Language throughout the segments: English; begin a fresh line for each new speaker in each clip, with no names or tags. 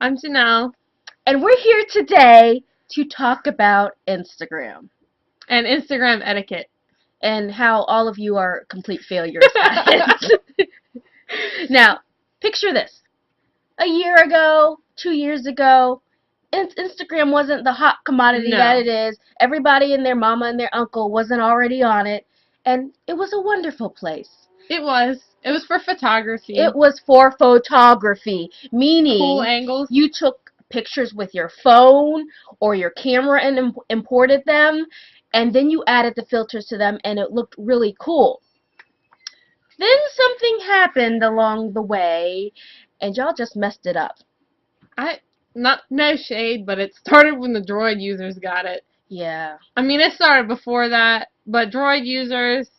I'm Janelle.
And we're here today to talk about Instagram.
And Instagram etiquette.
And how all of you are complete failures at it. Now, picture this. A year ago, 2 years ago, Instagram wasn't the hot commodity that it is. Everybody and their mama and their uncle wasn't already on it. And it was a wonderful place.
It was. It was for photography.
It was for photography, meaning
cool angles.
You took pictures with your phone or your camera and imported them, and then you added the filters to them, and it looked really cool. Then something happened along the way, and y'all just messed it up.
No shade, but it started when the Droid users got it.
Yeah.
I mean, it started before that, but Droid users,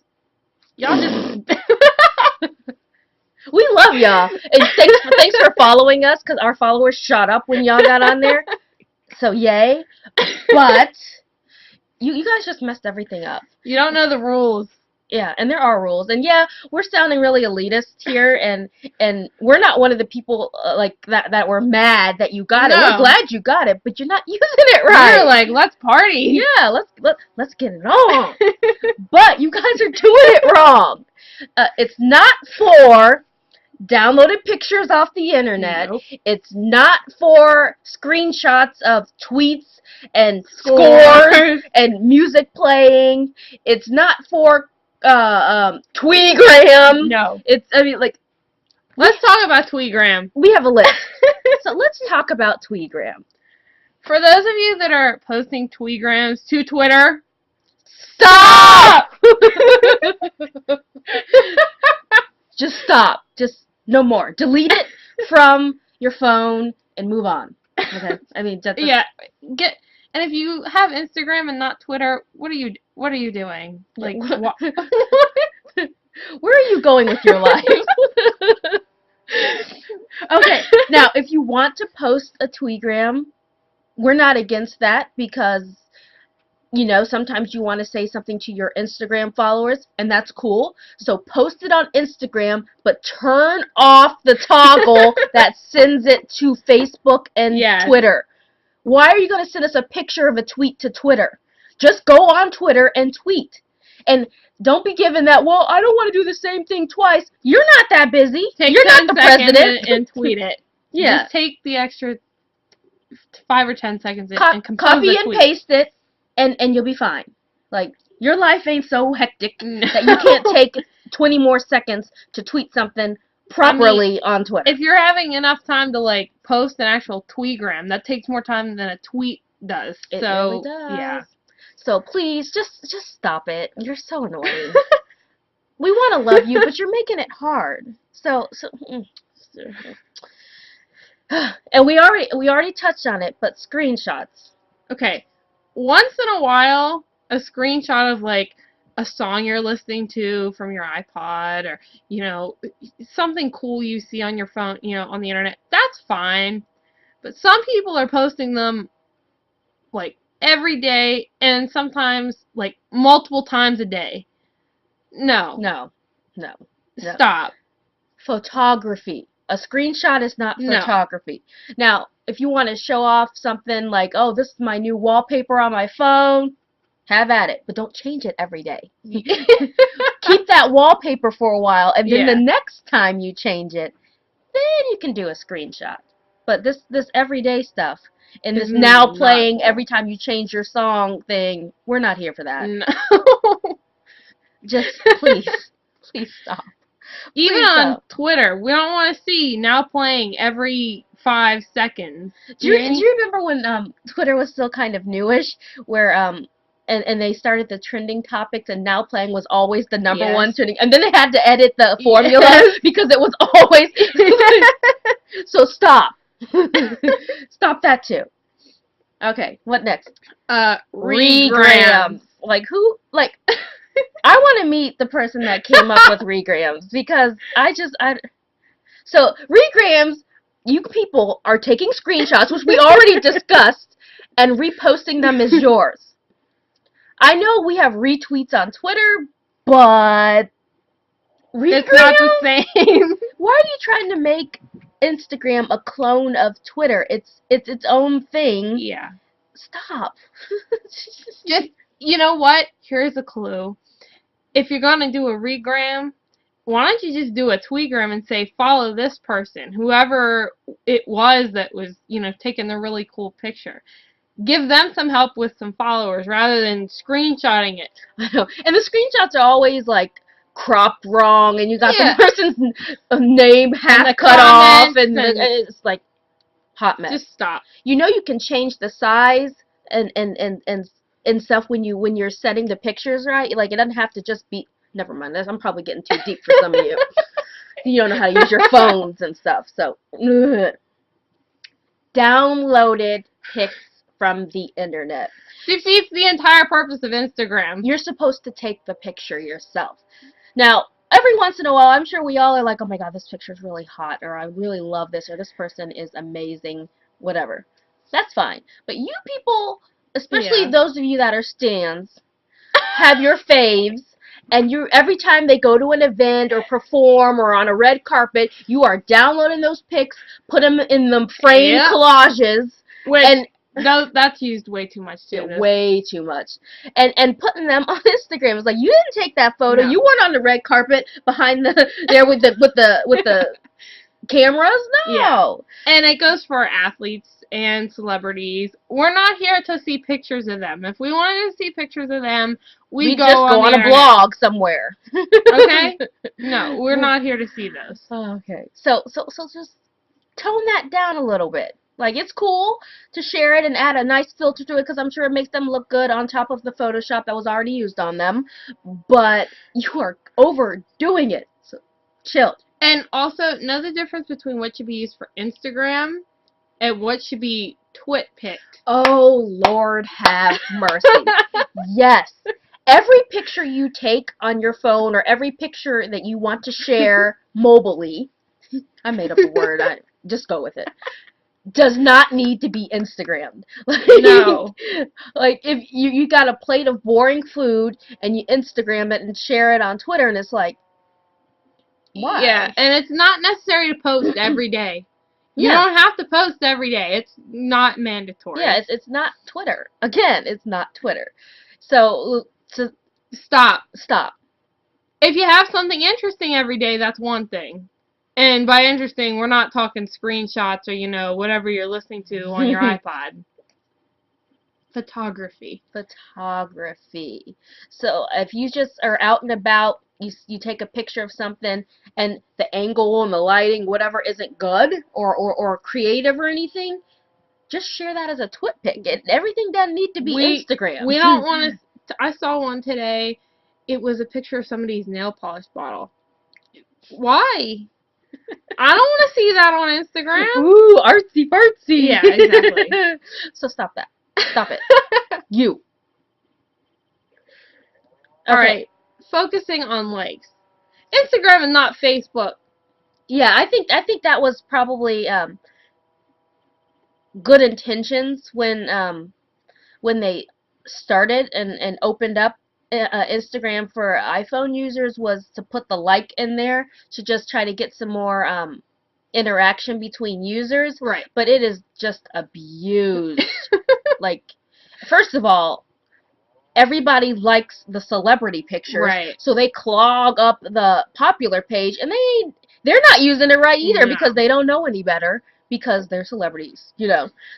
y'all just...
We love y'all. And thanks for following us, because our followers shot up when y'all got on there. So, yay. But you guys just messed everything up.
You don't know the rules.
Yeah, and there are rules. And yeah, we're sounding really elitist here, and we're not one of the people like that were mad that you got it. We're glad you got it, but you're not using it right.
You're like, let's party.
Yeah, let's get it on. But you guys are doing it wrong. It's not for downloaded pictures off the internet. Nope. It's not for screenshots of tweets and scores and music playing. It's not for Tweegram.
No.
Let's
talk about Tweegram.
We have a list. So let's talk about Tweegram.
For those of you that are posting Tweegrams to Twitter,
stop! Just stop. Just no more. Delete it from your phone and move on. Okay. I mean,
yeah. And if you have Instagram and not Twitter, what are you doing? Like,
where are you going with your life? Okay. Now, if you want to post a Tweegram, we're not against that, because sometimes you want to say something to your Instagram followers, and that's cool. So post it on Instagram, but turn off the toggle that sends it to Facebook and Twitter. Why are you going to send us a picture of a tweet to Twitter? Just go on Twitter and tweet. And don't be given that, well, I don't want to do the same thing twice. You're not that busy. You're not the president.
And tweet it.
Yeah.
Just take the extra 5 or 10 seconds and compose
copy
and
paste it. And you'll be fine. Like, your life ain't so hectic that you can't take 20 more seconds to tweet something properly on Twitter.
If you're having enough time to, post an actual Tweegram, that takes more time than a tweet does.
It really does.
Yeah.
So, please, just stop it. You're so annoying. We want to love you, but you're making it hard. And we already touched on it, but screenshots.
Okay. Once in a while, a screenshot of, a song you're listening to from your iPod, or, something cool you see on your phone, on the internet, that's fine. But some people are posting them, every day, and sometimes, multiple times a day. No. Stop.
Photography. A screenshot is not photography. Now, if you want to show off something like, oh, this is my new wallpaper on my phone, have at it. But don't change it every day. Keep that wallpaper for a while, and then the next time you change it, then you can do a screenshot. But this everyday stuff, and this now playing every time you change your song thing, we're not here for that.
No.
Just please stop.
Even on Twitter, we don't want to see now playing every 5 seconds.
Do you remember when Twitter was still kind of newish, where and they started the trending topics, and now playing was always the number one trending, and then they had to edit the formula because it was always. So stop. Stop that too. Okay, what next? Regrams. I want to meet the person that came up with regrams, because so regrams, you people are taking screenshots, which we already discussed, and reposting them as yours. I know we have retweets on Twitter, but
regrams? It's not the same.
Why are you trying to make Instagram a clone of Twitter. It's its own thing.
Yeah.
Stop.
Just, you know what? Here's a clue. If you're gonna do a regram, why don't you just do a tweegram and say, follow this person, whoever it was that was, taking the really cool picture. Give them some help with some followers rather than screenshotting it.
I know. And the screenshots are always like cropped wrong, and you got
Yeah.
the person's name half cut off, and it's like hot mess.
Just stop.
You know you can change the size and stuff when you're setting the pictures right. Like it doesn't have to just be. Never mind. I'm probably getting too deep for some of you. You don't know how to use your phones and stuff. So downloaded pics from the internet.
Defeats the entire purpose of Instagram.
You're supposed to take the picture yourself. Now, every once in a while, I'm sure we all are like, oh my god, this picture's really hot, or I really love this, or this person is amazing, whatever. That's fine. But you people, especially those of you that are stans, have your faves, and you every time they go to an event or perform or on a red carpet, you are downloading those pics, put them in the frame collages,
and that's used way too much too.
Yeah, way too much. And putting them on Instagram. It's like, you didn't take that photo. No. You weren't on the red carpet behind there with the cameras. No.
Yeah. And it goes for athletes and celebrities. We're not here to see pictures of them. If we wanted to see pictures of them, we
just go on a blog somewhere.
Okay? No, we're not here to see those.
Okay. So just tone that down a little bit. Like, it's cool to share it and add a nice filter to it because I'm sure it makes them look good on top of the Photoshop that was already used on them. But you are overdoing it. So chill.
And also, know the difference between what should be used for Instagram and what should be twit-picked.
Oh, Lord have mercy. Yes. Every picture you take on your phone or every picture that you want to share mobily, I made up a word. Just go with it. Does not need to be Instagrammed.
No.
Like, if you got a plate of boring food and you Instagram it and share it on Twitter, and it's like, why?
Yeah, and it's not necessary to post every day. You don't have to post every day. It's not mandatory.
Yeah, it's not Twitter. Again, it's not Twitter. So
stop.
Stop.
If you have something interesting every day, that's one thing. And by interesting, we're not talking screenshots or, whatever you're listening to on your iPod. Photography.
Photography. So if you just are out and about, you take a picture of something, and the angle and the lighting, whatever, isn't good or creative or anything, just share that as a twit pic. Everything doesn't need to be Instagram.
We don't want to... I saw one today. It was a picture of somebody's nail polish bottle. Why? I don't want to see that on Instagram.
Ooh, artsy fartsy.
Yeah, exactly.
So stop that. Stop it. You.
Okay. All right. Focusing on likes. Instagram and not Facebook.
Yeah, I think that was probably good intentions when they started and opened up Instagram for iPhone users, was to put the like in there to just try to get some more interaction between users.
Right.
But it is just abused. Like, first of all, everybody likes the celebrity pictures,
right?
So they clog up the popular page, and they're not using it right either because they don't know any better because they're celebrities,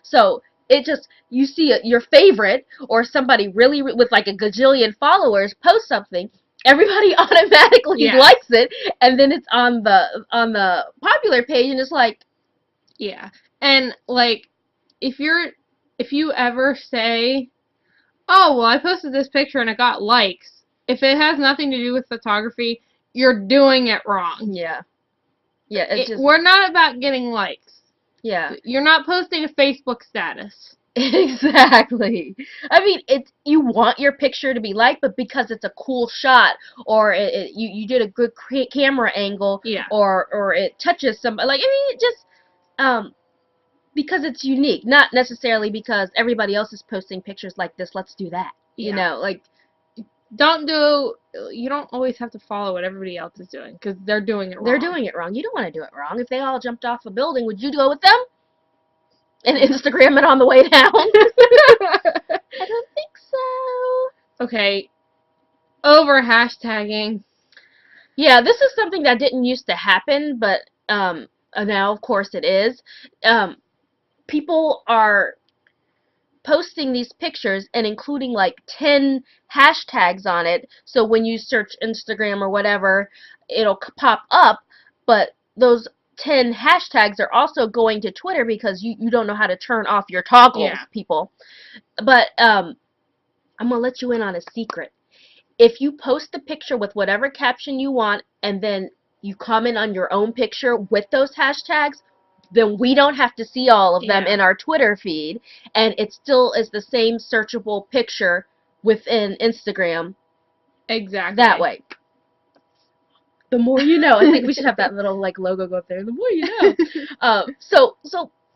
So it just, you see your favorite or somebody really with like a gajillion followers post something, everybody automatically likes it, and then it's on the popular page, and it's like,
yeah. And like, if you ever say, oh, well, I posted this picture and it got likes, if it has nothing to do with photography, you're doing it wrong.
Yeah. Yeah,
we're not about getting likes.
Yeah.
You're not posting a Facebook status.
Exactly. I mean, you want your picture to be liked, but because it's a cool shot, or you did a good camera angle, or it touches somebody. Like, I mean, it just because it's unique, not necessarily because everybody else is posting pictures like this. Let's do that. Like,
You don't always have to follow what everybody else is doing, because they're doing it wrong.
They're doing it wrong. You don't want to do it wrong. If they all jumped off a building, would you go with them? And Instagram it on the way down? I don't think so.
Okay. Over hashtagging.
Yeah, this is something that didn't used to happen, but now, of course, it is. People are posting these pictures and including like 10 hashtags on it, so when you search Instagram or whatever, it'll pop up, but those 10 hashtags are also going to Twitter because you don't know how to turn off your toggles, people. But I'm gonna let you in on a secret. If you post the picture with whatever caption you want and then you comment on your own picture with those hashtags, then we don't have to see all of them in our Twitter feed, and it still is the same searchable picture within Instagram.
Exactly.
That way. The more you know. I think we should have that little like logo go up there. The more you know. So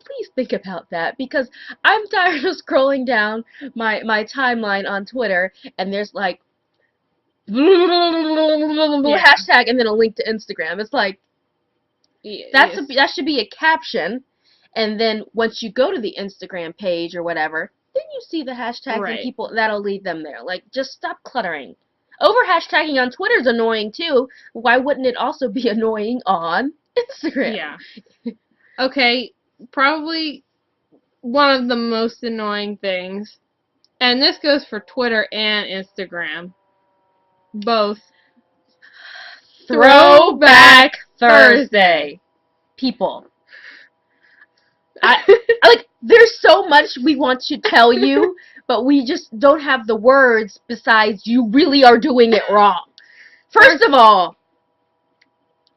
please think about that, because I'm tired of scrolling down my timeline on Twitter and there's like hashtag and then a link to Instagram. It's like, that should be a caption, and then once you go to the Instagram page or whatever, then you see the hashtags and people that'll lead them there. Like, just stop cluttering. Over hashtagging on Twitter is annoying too. Why wouldn't it also be annoying on Instagram?
Yeah. Okay, probably one of the most annoying things, and this goes for Twitter and Instagram, both.
Throwback Thursday. People. Like, there's so much we want to tell you, but we just don't have the words besides you really are doing it wrong. First of all,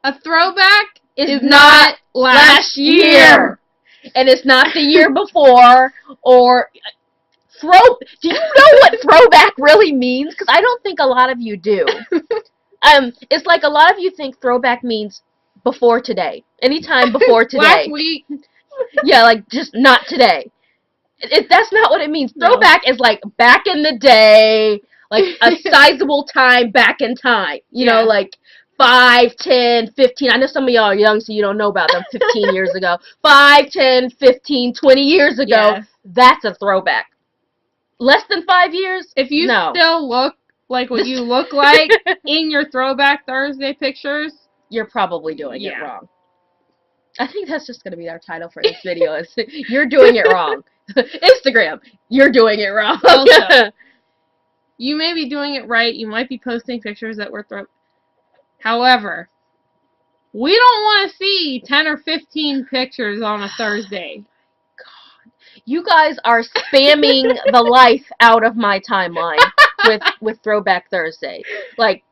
a throwback
is not last year. And it's not the year before, or do you know what throwback really means? Because I don't think a lot of you do. It's like a lot of you think throwback means before today. Anytime before today.
Last week.
Yeah, like just not today. That's not what it means. Throwback is like back in the day, like a sizable time back in time. You know, like 5, 10, 15. I know some of y'all are young, so you don't know about them 15 years ago. 5, 10, 15, 20 years ago. That's a throwback. Less than 5 years?
If you still look like what you look like in your Throwback Thursday pictures,
you're probably doing it wrong. I think that's just going to be our title for this video. Is you're doing it wrong. Instagram, you're doing it wrong.
Also, you may be doing it right. You might be posting pictures that were However, we don't want to see 10 or 15 pictures on a Thursday.
God, you guys are spamming the life out of my timeline with Throwback Thursday. Like,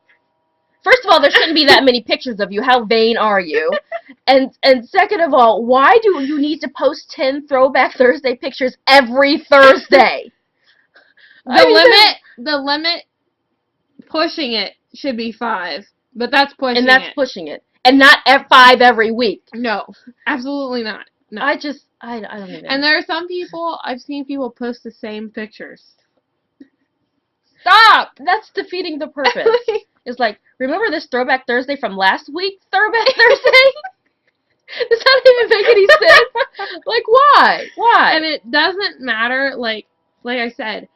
first of all, there shouldn't be that many pictures of you. How vain are you? And second of all, why do you need to post 10 Throwback Thursday pictures every Thursday?
The limit pushing it should be 5, but that's pushing it.
And that's pushing it. And not 5 every week.
No, absolutely not. No.
I don't even know.
And there are some people, I've seen people post the same pictures. Stop!
That's defeating the purpose. It's like, remember this Throwback Thursday from last week? Throwback Thursday? Does that even make any sense? Like, why? Why?
And it doesn't matter, like I said,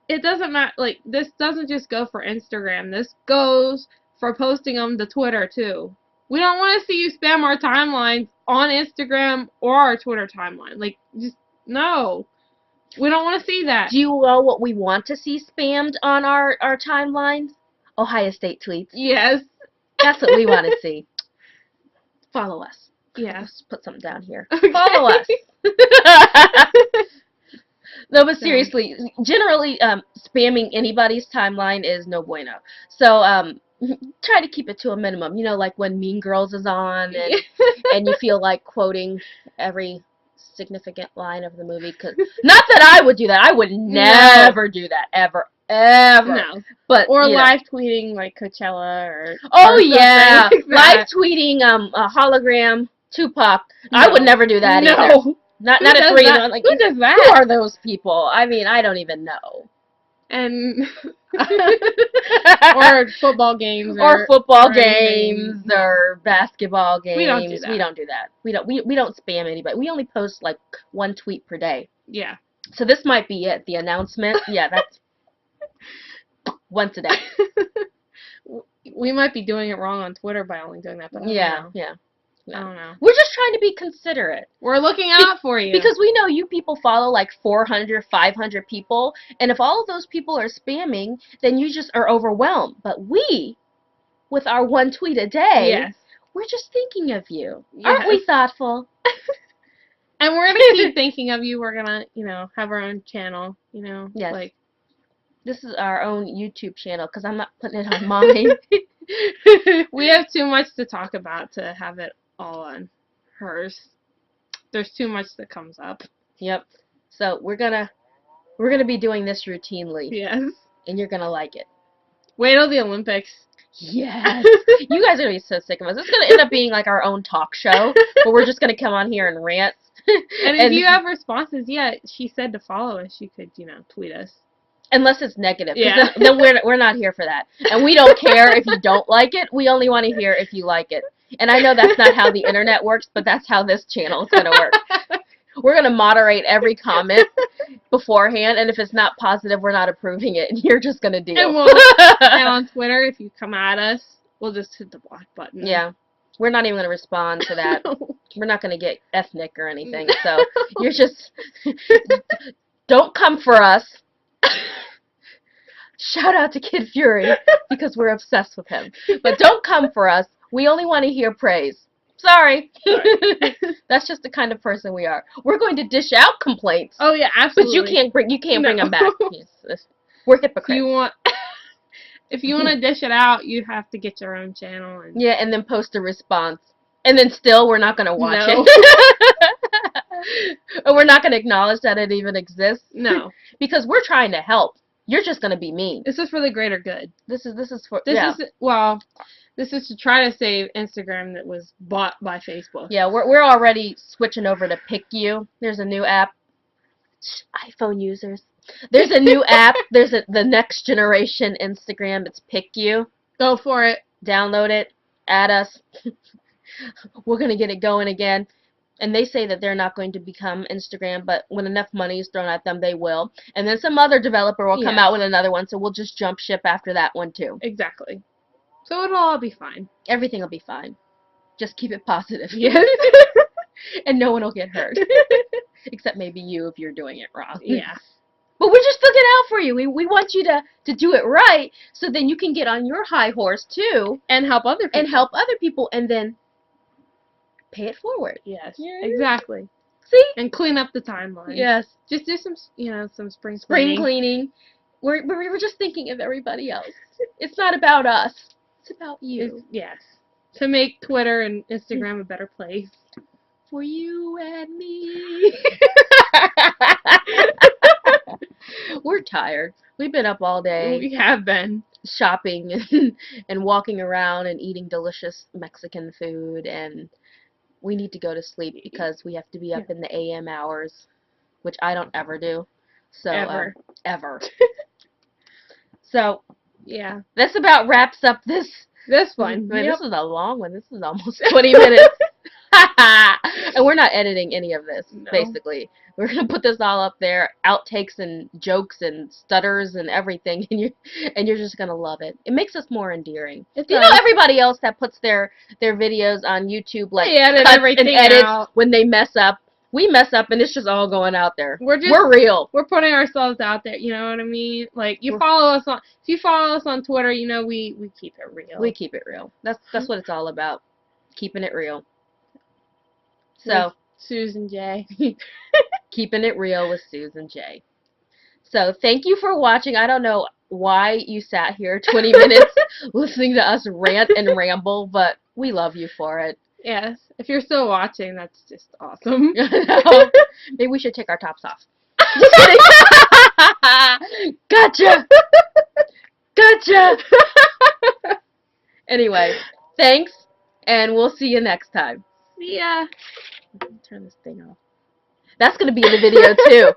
it doesn't matter, like, this doesn't just go for Instagram. This goes for posting them to Twitter, too. We don't want to see you spam our timelines on Instagram or our Twitter timeline. Like, just, no. We don't want to see that.
Do you know what we want to see spammed on our timelines? Ohio State tweets.
Yes.
That's what we want to see. Follow us.
Yeah.
Let's put something down here.
Okay.
Follow us. No, but seriously, generally, spamming anybody's timeline is no bueno. So, try to keep it to a minimum. You know, like when Mean Girls is on and you feel like quoting every significant line of the movie. Not that I would do that. I would never do that. Ever.
No.
But,
or live tweeting like Coachella or
yeah. Like live tweeting a hologram Tupac. No. I would never do that either. Not a 3 in 1. Like,
who does that?
Who are those people? I mean, I don't even know.
and or football games
or football
or
games
anything.
or basketball games.
We don't do that.
We don't do that. We don't spam anybody. We only post like one tweet per day.
Yeah.
So this might be it. The announcement. Yeah, that's once a day.
We might be doing it wrong on Twitter by only doing that, but I don't know.
Yeah.
I don't know.
We're just trying to be considerate.
We're looking out for you.
Because we know you people follow like 400, 500 people, and if all of those people are spamming, then you just are overwhelmed. But we, with our one tweet a day,
yes.
we're just thinking of you.
Yes.
Aren't we thoughtful?
And we're going to keep thinking of you. We're going to, have our own channel,
Yes.
Like,
this is our own YouTube channel, because I'm not putting it on mine.
We have too much to talk about to have it all on hers. There's too much that comes up.
Yep. So we're gonna be doing this routinely.
Yes.
And you're gonna like it.
Wait till the Olympics.
Yes. You guys are gonna be so sick of us. It's gonna end up being like our own talk show, where we're just gonna come on here and rant.
And if you have responses, she said to follow us. You could, tweet us.
Unless it's negative.
Yeah.
Then we're not here for that. And we don't care if you don't like it. We only want to hear if you like it. And I know that's not how the internet works, but that's how this channel is going to work. We're going to moderate every comment beforehand, and if it's not positive, we're not approving it, and you're just going to deal.
And on Twitter, if you come at us, we'll just hit the block button.
Yeah. We're not even going to respond to that. No. We're not going to get ethnic or anything. So you're just... Don't come for us. Shout out to Kid Fury, because we're obsessed with him. But don't come for us. We only want to hear praise. Sorry. That's just the kind of person we are. We're going to dish out complaints.
Oh yeah, absolutely.
But you can't bring them back. Yes, we're hypocrites.
If you want to dish it out, you have to get your own channel.
And then post a response. And then still, we're not going to watch it. And we're not going to acknowledge that it even exists.
No.
Because we're trying to help. You're just going to be mean.
This is for the greater good.
This is
to try to save Instagram that was bought by Facebook.
Yeah, we're already switching over to PicU. There's a new app. iPhone users. There's a new app. There's the next generation Instagram. It's PicU.
Go for it.
Download it. Add us. We're going to get it going again. And they say that they're not going to become Instagram, but when enough money is thrown at them, they will. And then some other developer will come out with another one, so we'll just jump ship after that one, too.
Exactly. So it'll all be fine.
Everything will be fine. Just keep it positive.
Yes.
And no one will get hurt. Except maybe you if you're doing it wrong.
Yeah.
But we're just looking out for you. We want you to do it right, so then you can get on your high horse, too.
And help other people.
And then... pay it forward.
Yes, exactly.
See?
And clean up the timeline.
Yes.
Just do some, some spring
cleaning. We're just thinking of everybody else. It's not about us. It's about you.
Yes. To make Twitter and Instagram a better place.
For you and me. We're tired. We've been up all day.
We have been.
Shopping and walking around and eating delicious Mexican food, and we need to go to sleep because we have to be up in the AM hours, which I don't ever do. So ever. So
yeah,
this about wraps up this
one.
I mean, this is a long one. This is almost 20 minutes. And we're not editing any of this. No. Basically, we're gonna put this all up there, outtakes and jokes and stutters and everything, and you're just gonna love it. It makes us more endearing. You know, everybody else that puts their videos on YouTube, like cuts and edits when they mess up. We mess up, and it's just all going out there. We're real.
We're putting ourselves out there. You know what I mean? Like if you follow us on Twitter, we keep it real.
We keep it real. That's what it's all about. Keeping it real. So,
Suz and Jay.
Keeping it real with Suz and Jay. So, thank you for watching. I don't know why you sat here 20 minutes listening to us rant and ramble, but we love you for it.
Yes. If you're still watching, that's just awesome.
Maybe we should take our tops off. Gotcha! Gotcha! Anyway, thanks, and we'll see you next time.
See ya.
Turn this thing off. That's going to be in the video, too.